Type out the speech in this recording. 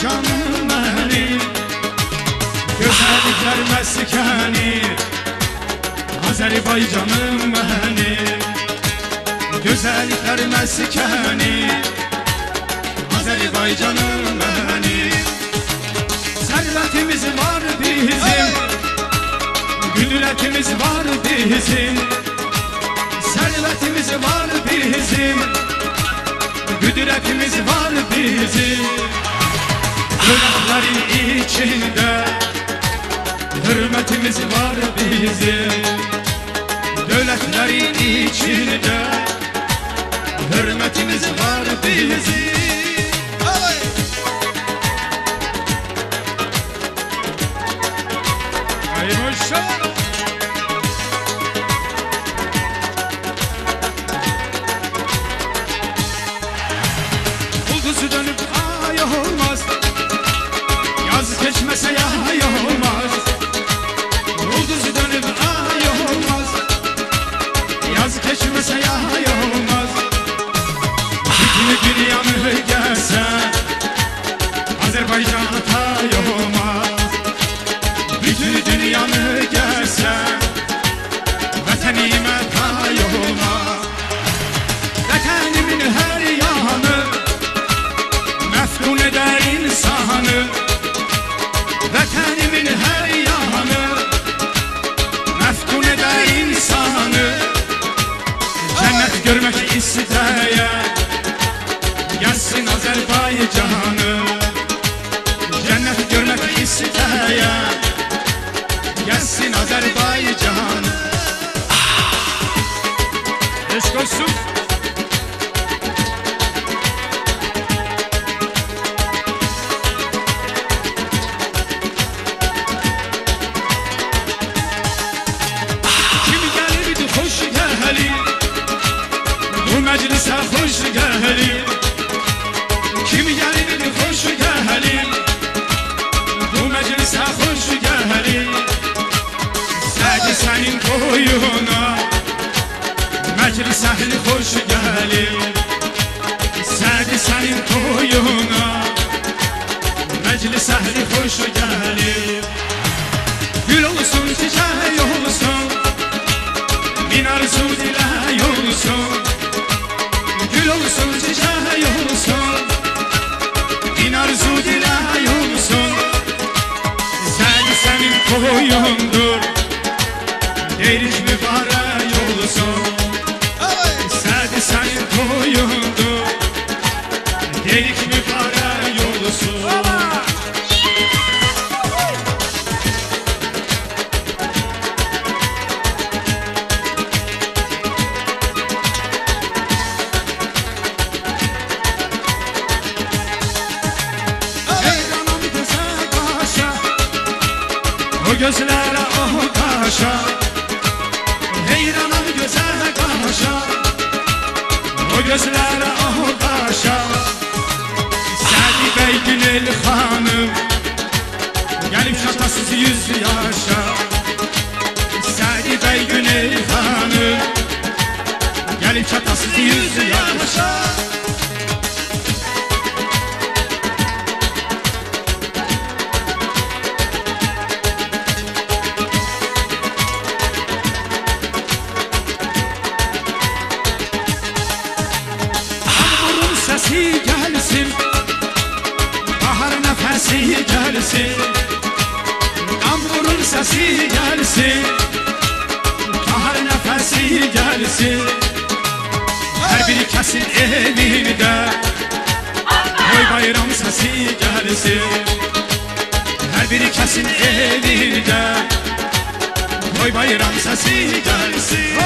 canım benim. Gözəlliklər məskəni Azərbaycanım benim. Gözəlliklər məskəni Azərbaycanım benim. Sərvətimiz var bizim, qüdrətimiz var bizim. Sərvətimiz var bizim, qüdrətimiz var bizim. Dövlətlərin içində hürmetimiz var bizim. Dövlətlərin içində hürmetimiz var bizim. Ulduzu dönüp ay olmaz, yaz geçmese yay olmaz. Ulduzu dönüp ay olmaz, yaz geçmese yay olmaz. Bütün dünyanı gelse Azerbaycan tay olmaz. Bütün dünyanı gelse vatanime tay olmaz. Vatanimin her yanı meftun eder insanı. Vatanimin her yanı meftun eder insanı. Cennet görmek isteyen gelsin Azerbaycan'ı. Cennet görmek isteyen gelsin Azerbaycan'ı. Aşk olsun. Meclise hoş geldin. Kim geldi hoş geldin. Bu meclise hoş geldin. Sadi senin toyuna meclise hoş geldin. Sadi senin toyuna meclise hoş geldin. Gül olsun çiçeği olsun, min arzu dile olsun. Gül olsun çiçeği olsun, bin arzu dile olsun. Senin koyundur, derik mübarek olsun. Senin koyundur, derik mübarek olsun. O gözlərə o qaşa, heyranam gözəl qaşa. O gözlərə o qaşa, Sədi bəy Günel xanım gəlib şatasız 100 yaşa. Sədi bəy Günel xanım gəlib şatasız 100 yaşa. Sesi gelsin, bahar nefesi gelsin. Kamburun sesi gelsin, bahar nefesi gelsin. Her biri kesin elinde toy bayram sesi gelsin. Her biri kesin elinde toy bayram sesi gelsin.